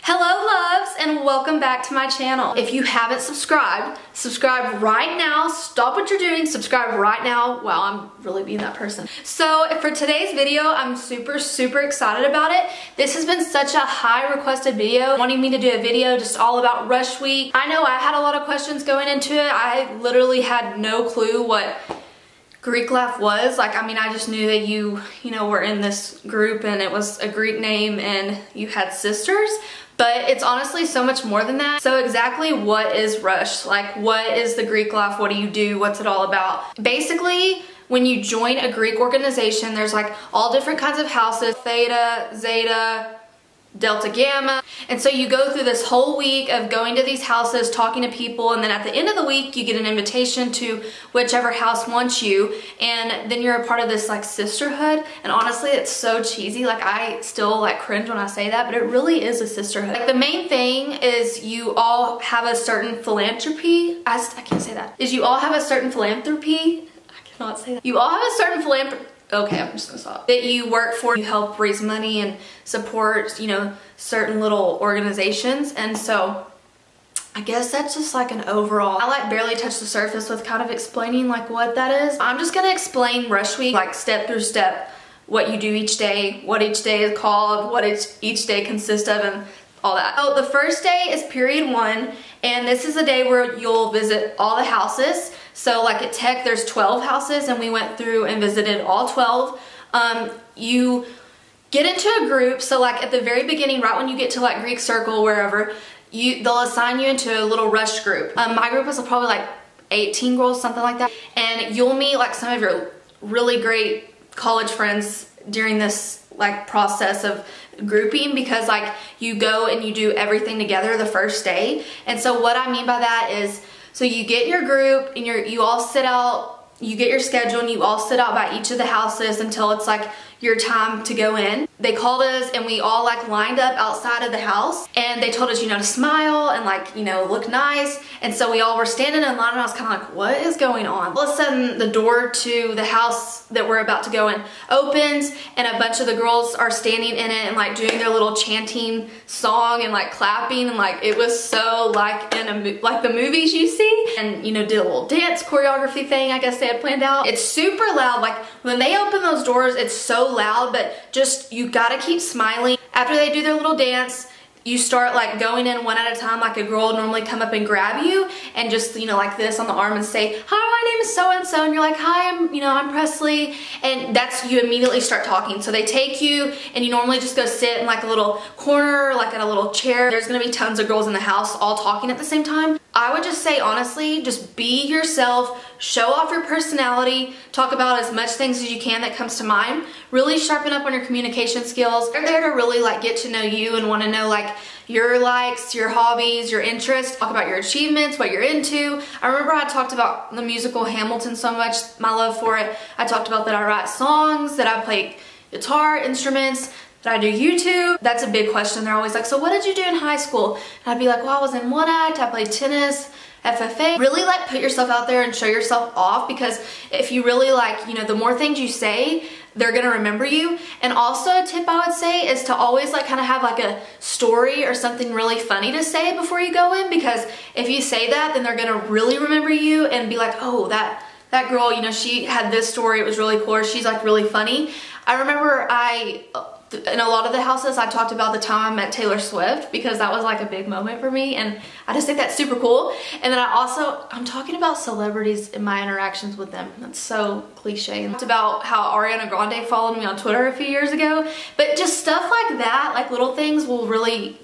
Hello loves, and welcome back to my channel. If you haven't subscribed, subscribe right now. Stop what you're doing, subscribe right now. Wow, I'm really being that person. So for today's video, I'm super excited about it. This has been such a high requested video, wanting me to do a video just all about Rush Week. I know I had a lot of questions going into it. I literally had no clue what Greek Life was. Like, I mean, I just knew that you were in this group and it was a Greek name and you had sisters. But it's honestly so much more than that. So exactly what is Rush? Like, what is the Greek Life? What do you do? What's it all about? Basically, when you join a Greek organization, there's like all different kinds of houses, Theta, Zeta, Delta, Gamma. And so you go through this whole week of going to these houses, talking to people, and then at the end of the week, you get an invitation to whichever house wants you, and then you're a part of this like sisterhood. And honestly, it's so cheesy. Like, I still like cringe when I say that, but it really is a sisterhood. Like, the main thing is you all have a certain philanthropy. I can't say that. Is you all have a certain philanthropy. I cannot say that. You all have a certain philanthropy. Okay, I'm just gonna stop. That you work for, you help raise money and support, certain little organizations. And so I guess that's just like an overall, I like barely touched the surface with kind of explaining like what that is. I'm just gonna explain Rush Week, like step through step, what you do each day, what each day is called, what each day consists of, and all that. So the first day is period 1, and this is a day where you'll visit all the houses. So like at Tech, there's 12 houses, and we went through and visited all 12. You get into a group, so like at the very beginning, right when you get to like Greek Circle, wherever, they'll assign you into a little Rush group. My group was probably like 18 girls, something like that. And you'll meet like some of your really great college friends during this like process of grouping, because like you go and you do everything together the first day. And so what I mean by that is, so you get your group and you all sit out, you get your schedule and you all sit out by each of the houses until it's like your time to go in. They called us and we all like lined up outside of the house, and they told us, to smile and like, look nice. And so we all were standing in line, and I was kind of like, what is going on? All of a sudden the door to the house that we're about to go in opens, and a bunch of the girls are standing in it and like doing their little chanting song and like clapping, and like it was so like in like the movies you see, and did a little dance choreography thing I guess they had planned out. It's super loud. Like when they open those doors, it's so loud, but just you gotta keep smiling. After they do their little dance, you start like going in one at a time. Like a girl would normally come up and grab you and just like this on the arm and say, hi, my name is so and so, and you're like, hi, I'm Presley, and that's, you immediately start talking. So they take you and you normally just go sit in like a little corner, like at a little chair. There's gonna be tons of girls in the house all talking at the same time. I would just say, honestly, just be yourself, show off your personality, talk about as much things as you can that comes to mind. Really sharpen up on your communication skills. They're there to really like get to know you and want to know like your likes, your hobbies, your interests, talk about your achievements, what you're into. I remember I talked about the musical Hamilton so much, my love for it. I talked about that I write songs, that I play guitar instruments, that I do YouTube. That's a big question. They're always like, so what did you do in high school? And I'd be like, well, I was in one act, I played tennis, FFA. Really like put yourself out there and show yourself off, because if you really like, the more things you say, they're gonna remember you. And also a tip I would say is to always like kind of have like a story or something really funny to say before you go in, because if you say that, then they're gonna really remember you and be like, oh, that girl, she had this story, it was really cool, or she's like really funny. I remember in a lot of the houses, I talked about the time I met Taylor Swift, because that was like a big moment for me, and I just think that's super cool. And then I'm talking about celebrities in my interactions with them. That's so cliche. It's about how Ariana Grande followed me on Twitter a few years ago, but just stuff like that, like little things will really,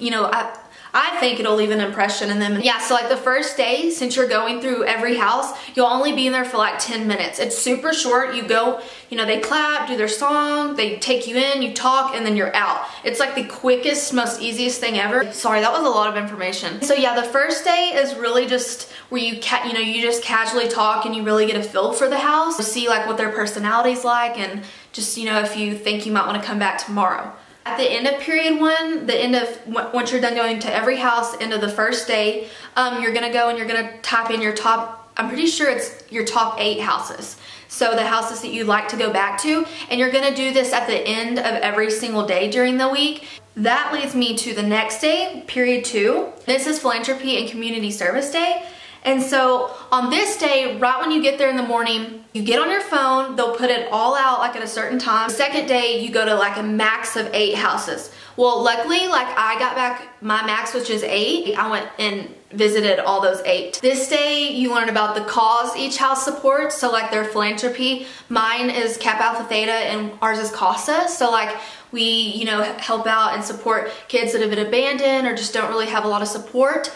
I think it'll leave an impression in them. Yeah, so like the first day, since you're going through every house, you'll only be in there for like 10 minutes. It's super short. You go, they clap, do their song, they take you in, you talk, and then you're out. It's like the quickest, most easiest thing ever. Sorry, that was a lot of information. So yeah, the first day is really just where you just casually talk and you really get a feel for the house. You see like what their personality's like, and just, if you think you might want to come back tomorrow. At the end of period 1, once you're done going to every house, end of the first day, you're gonna go and you're gonna type in your top, I'm pretty sure it's your top 8 houses. So the houses that you'd like to go back to, and you're gonna do this at the end of every single day during the week. that leads me to the next day, period 2. This is Philanthropy and Community Service Day. And so on this day, right when you get there in the morning, you get on your phone, they'll put it all out like at a certain time. The second day, you go to like a max of 8 houses. Well, luckily, like I got back my max, which is 8. I went and visited all those 8. This day, you learn about the cause each house supports. So like their philanthropy, mine is Kappa Alpha Theta and ours is CASA. So like we, you know, help out and support kids that have been abandoned or just don't really have a lot of support.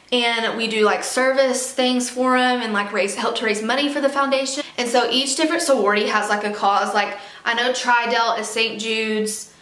And we do like service things for them and like help to raise money for the foundation. And so each different sorority has like a cause. Like I know Tri-Delt is St. Jude's,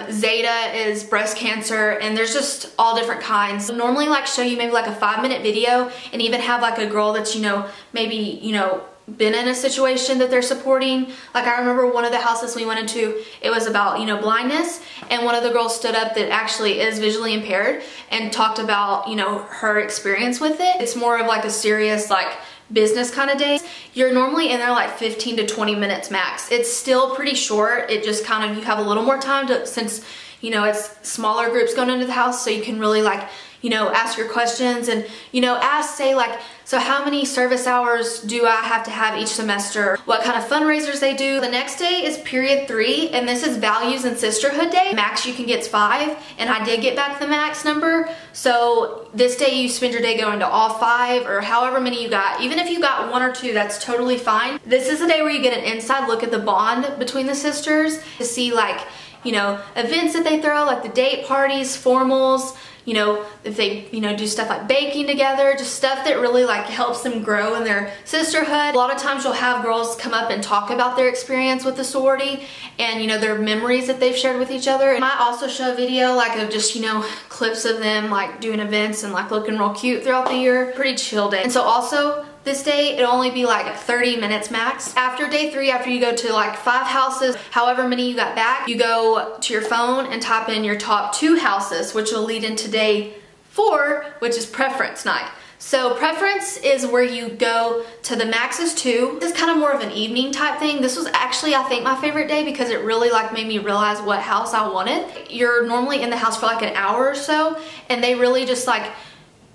Zeta is breast cancer, and there's just all different kinds. Normally like show you maybe like a 5-minute video and even have like a girl that's, you know, maybe, you know, been in a situation that they're supporting. Like I remember one of the houses we went into, it was about, you know, blindness, and one of the girls stood up that actually is visually impaired and talked about, you know, her experience with it. It's more of like a serious like business kind of day. You're normally in there like 15 to 20 minutes max. It's still pretty short. It just kind of, you have a little more time to, since, you know, it's smaller groups going into the house, so you can really like, you know, ask your questions and, you know, say like, so how many service hours do I have to have each semester? What kind of fundraisers they do? The next day is period 3, and this is Values and Sisterhood Day. Max you can get is 5, and I did get back the max number. So this day you spend your day going to all 5 or however many you got. Even if you got 1 or 2, that's totally fine. This is a day where you get an inside look at the bond between the sisters to see like, you know, events that they throw, like the date parties, formals, you know, if they, you know, do stuff like baking together, just stuff that really like helps them grow in their sisterhood. A lot of times you'll have girls come up and talk about their experience with the sorority and, you know, their memories that they've shared with each other. And I might also show a video like of just, you know, clips of them like doing events and like looking real cute throughout the year. Pretty chill day. And so also, this day, it'll only be like 30 minutes max. After day 3, after you go to like 5 houses, however many you got back, you go to your phone and type in your top 2 houses, which will lead into day 4, which is preference night. So preference is where you go to the max is 2. This is kind of more of an evening type thing. This was actually, I think, my favorite day because it really like made me realize what house I wanted. You're normally in the house for like an hour or so, and they really just like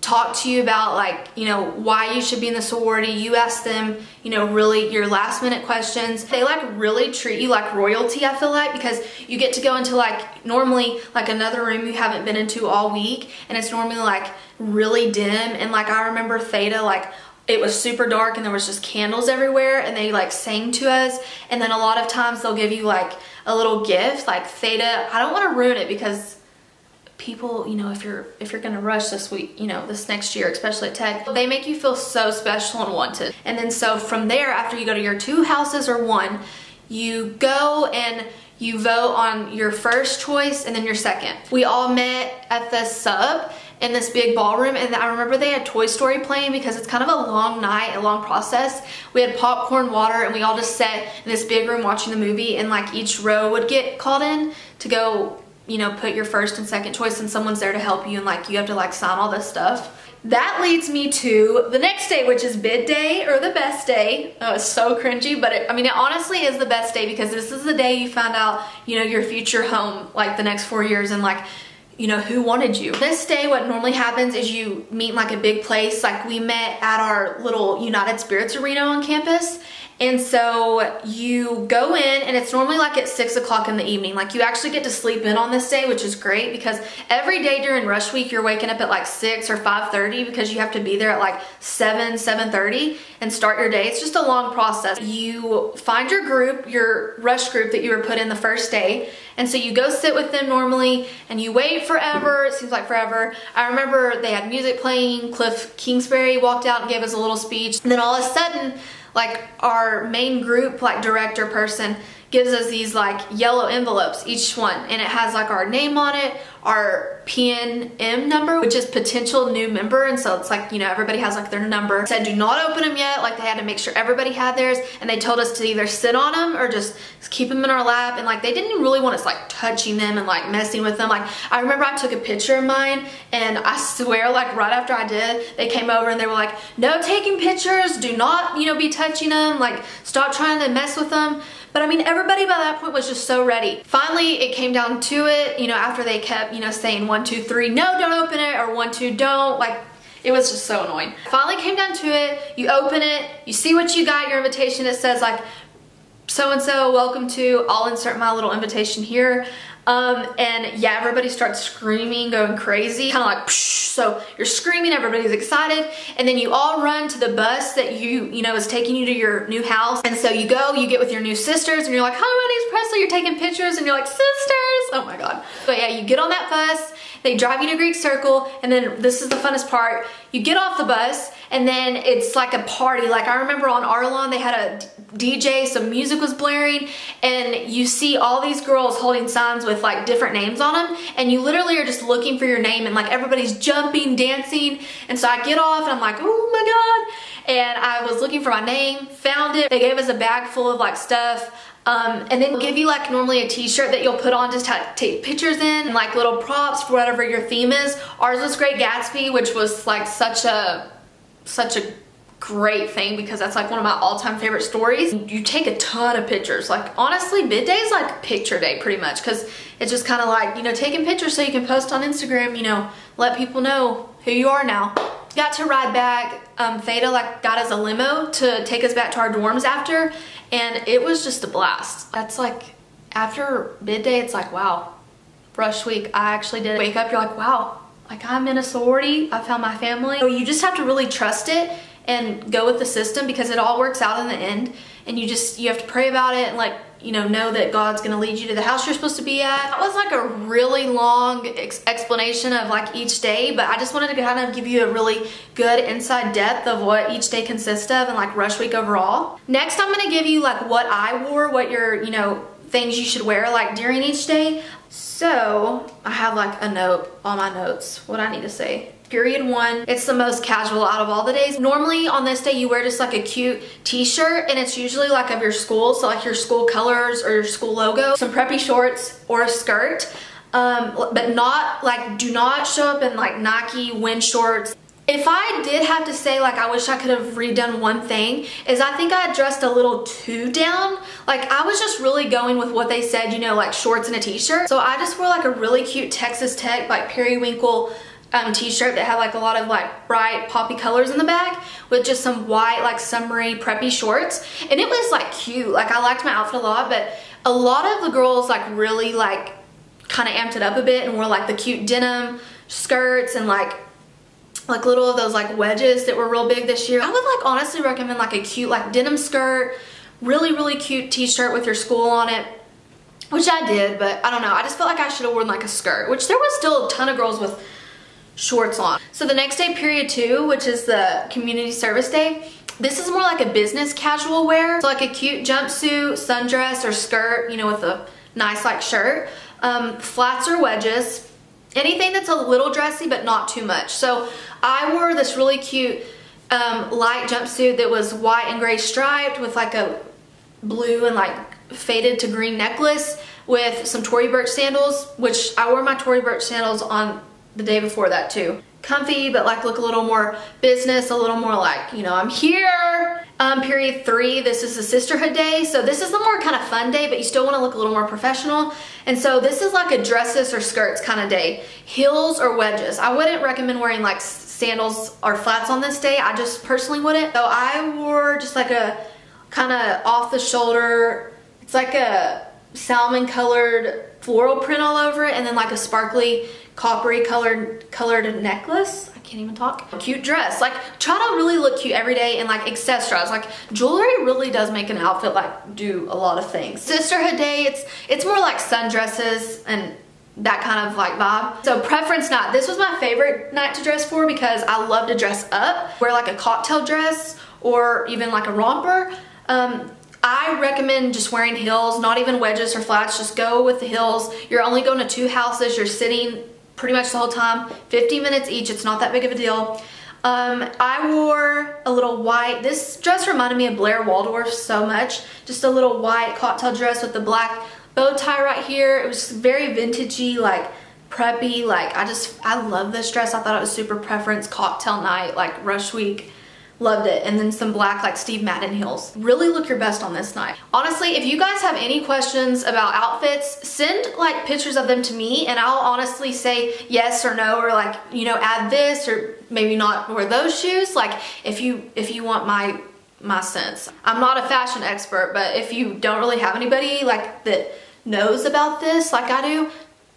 talk to you about like, you know, why you should be in the sorority. You ask them, you know, really your last minute questions. They like really treat you like royalty, I feel like, because you get to go into like normally like another room you haven't been into all week, and it's normally like really dim. And like I remember Theta, like it was super dark and there was just candles everywhere, and they like sang to us. And then a lot of times they'll give you like a little gift, like Theta. I don't want to ruin it because people, you know, if you're gonna rush this week, you know, this next year, especially at Tech, they make you feel so special and wanted. And then so from there, after you go to your 2 houses or 1, you go and you vote on your first choice and then your second. We all met at the Sub in this big ballroom, and I remember they had Toy Story playing because it's kind of a long night, a long process. We had popcorn, water, and we all just sat in this big room watching the movie, and like each row would get called in to go, you know, put your first and second choice, and someone's there to help you, and like you have to like sign all this stuff. That leads me to the next day, which is bid day, or the best day. Oh, it's so cringy, but I mean, it honestly is the best day because this is the day you find out, you know, your future home, like the next 4 years, and like, you know, who wanted you. This day, what normally happens is you meet in like a big place. Like we met at our little United Spirits Arena on campus. And so you go in, and it's normally like at 6 o'clock in the evening. Like you actually get to sleep in on this day, which is great because every day during rush week, you're waking up at like 6 or 5:30 because you have to be there at like 7:30 and start your day. It's just a long process. You find your group, your rush group that you were put in the first day. And so you go sit with them normally and you wait forever. It seems like forever. I remember they had music playing. Cliff Kingsbury walked out and gave us a little speech. And then all of a sudden, like our main group, like director person, gives us these like yellow envelopes, each one, and it has like our name on it, our PNM number, which is potential new member. And so it's like, you know, everybody has like their number. It said do not open them yet. Like they had to make sure everybody had theirs, and they told us to either sit on them or just keep them in our lap. And like they didn't really want us like touching them and like messing with them. Like I remember I took a picture of mine, and I swear like right after I did, they came over and they were like, no taking pictures, do not, you know, be touching them, like stop trying to mess with them. But I mean, everybody by that point was just so ready. Finally, it came down to it, you know, after they kept, you know, saying 1, 2, 3, no, don't open it, or 1, 2, don't. Like, it was just so annoying. Finally came down to it, you open it, you see what you got, your invitation, it says like, so-and-so, welcome to, I'll insert my little invitation here. And yeah, everybody starts screaming, going crazy, kind of like, psh, so you're screaming, everybody's excited, and then you all run to the bus that you know, is taking you to your new house. And so you go, you get with your new sisters, and you're like, hi, my name's Presley, you're taking pictures, and you're like, sisters, oh my God. But yeah, you get on that bus, they drive you to Greek Circle, and then this is the funnest part, you get off the bus, and then it's like a party. Like I remember on our lawn, they had a DJ, some music was blaring, and you see all these girls holding signs with like different names on them, and you literally are just looking for your name, and like everybody's jumping, dancing. And so I get off and I'm like, oh my God. And I was looking for my name, found it. They gave us a bag full of like stuff. And then they'll give you like normally a t-shirt that you'll put on just to take pictures in, and like little props for whatever your theme is. Ours was Great Gatsby, which was like such a great thing because that's like one of my all-time favorite stories. You take a ton of pictures. Like honestly, bid day is like picture day pretty much, because it's just kind of like, you know, taking pictures so you can post on Instagram, you know, let people know who you are now. Got to ride back. Theta like got us a limo to take us back to our dorms after, and it was just a blast. That's like, after bid day, it's like, wow, rush week. I actually did wake up, you're like, wow, like I'm in a sorority, I found my family. So you just have to really trust it and go with the system, because it all works out in the end. And you have to pray about it and like, you know that God's gonna lead you to the house you're supposed to be at. That was like a really long explanation of like each day, but I just wanted to kind of give you a really good inside depth of what each day consists of and like rush week overall. Next, I'm gonna give you like what I wore, what your, you know, things you should wear like during each day. So I have like a note on my notes, what I need to say. Period 1, it's the most casual out of all the days. Normally on this day you wear just like a cute t-shirt, and it's usually like of your school, so like your school colors or your school logo, some preppy shorts or a skirt, but not like, do not show up in like Nike wind shorts. If I did have to say like I wish I could have redone one thing, is I think I dressed a little too down. Like I was just really going with what they said, you know, like shorts and a t-shirt. So I just wore like a really cute Texas Tech like periwinkle t-shirt that had like a lot of like bright poppy colors in the back, with just some white like summery preppy shorts, and it was like cute. Like I liked my outfit a lot, but a lot of the girls like really like kind of amped it up a bit and wore like the cute denim skirts and like little of those like wedges that were real big this year. I would like honestly recommend like a cute like denim skirt, really cute t-shirt with your school on it, which I did, but I don't know, I just felt like I should have worn like a skirt, which there was still a ton of girls with shorts on. So the next day, period 2, which is the community service day, this is more like a business casual wear. So like a cute jumpsuit, sundress, or skirt, you know, with a nice like shirt, flats or wedges, anything that's a little dressy but not too much. So I wore this really cute light jumpsuit that was white and gray striped with like a blue and like faded to green necklace with some Tory Burch sandals, which I wore my Tory Burch sandals on the day before that too. Comfy, but like look a little more business, a little more like, you know, I'm here. Period 3, this is the sisterhood day. So this is the more kind of fun day, but you still want to look a little more professional. And so this is like a dresses or skirts kind of day. Heels or wedges. I wouldn't recommend wearing like sandals or flats on this day. I just personally wouldn't. So I wore just like a kind of off the shoulder, it's like a salmon colored floral print all over it, and then like a sparkly coppery colored necklace. I can't even talk. A cute dress. Like try to really look cute every day, and like accessorize. Like jewelry really does make an outfit like do a lot of things. Sisterhood day, it's more like sundresses and that kind of like vibe. So preference night. This was my favorite night to dress for because I love to dress up. Wear like a cocktail dress or even like a romper. I recommend just wearing heels, not even wedges or flats. Just go with the heels. You're only going to 2 houses. You're sitting pretty much the whole time. 15 minutes each. It's not that big of a deal. I wore a little white. This dress reminded me of Blair Waldorf so much. Just a little white cocktail dress with the black bow tie right here. It was very vintagey, like preppy. Like I love this dress. I thought it was super preference cocktail night, like rush week Loved it. And then some black like Steve Madden heels. Really look your best on this night. Honestly, if you guys have any questions about outfits, send like pictures of them to me and I'll honestly say yes or no, or like, you know, add this or maybe not wear those shoes. Like if you want my sense. I'm not a fashion expert, but if you don't really have anybody like that knows about this like I do,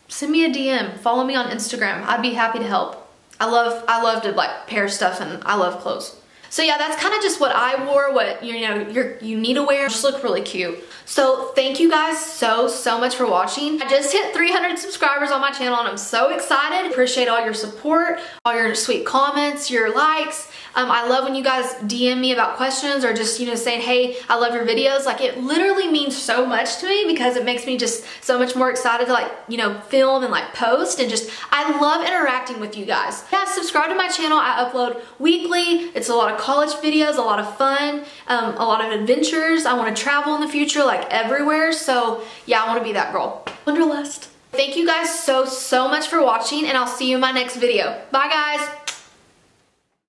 send me a DM, follow me on Instagram. I'd be happy to help. I love to like pair stuff and I love clothes. So yeah, that's kind of just what I wore, what you need to wear. Just look really cute. So thank you guys so much for watching. I just hit 300 subscribers on my channel and I'm so excited. Appreciate all your support, all your sweet comments, your likes. I love when you guys DM me about questions or just, you know, saying, hey, I love your videos. Like it literally means so much to me because it makes me just so much more excited to like, you know, film and like post and just, I love interacting with you guys. Yeah, subscribe to my channel. I upload weekly. It's a lot of college videos, a lot of fun, a lot of adventures. I want to travel in the future, like everywhere. So yeah, I want to be that girl. Wanderlust. Thank you guys so much for watching and I'll see you in my next video. Bye guys.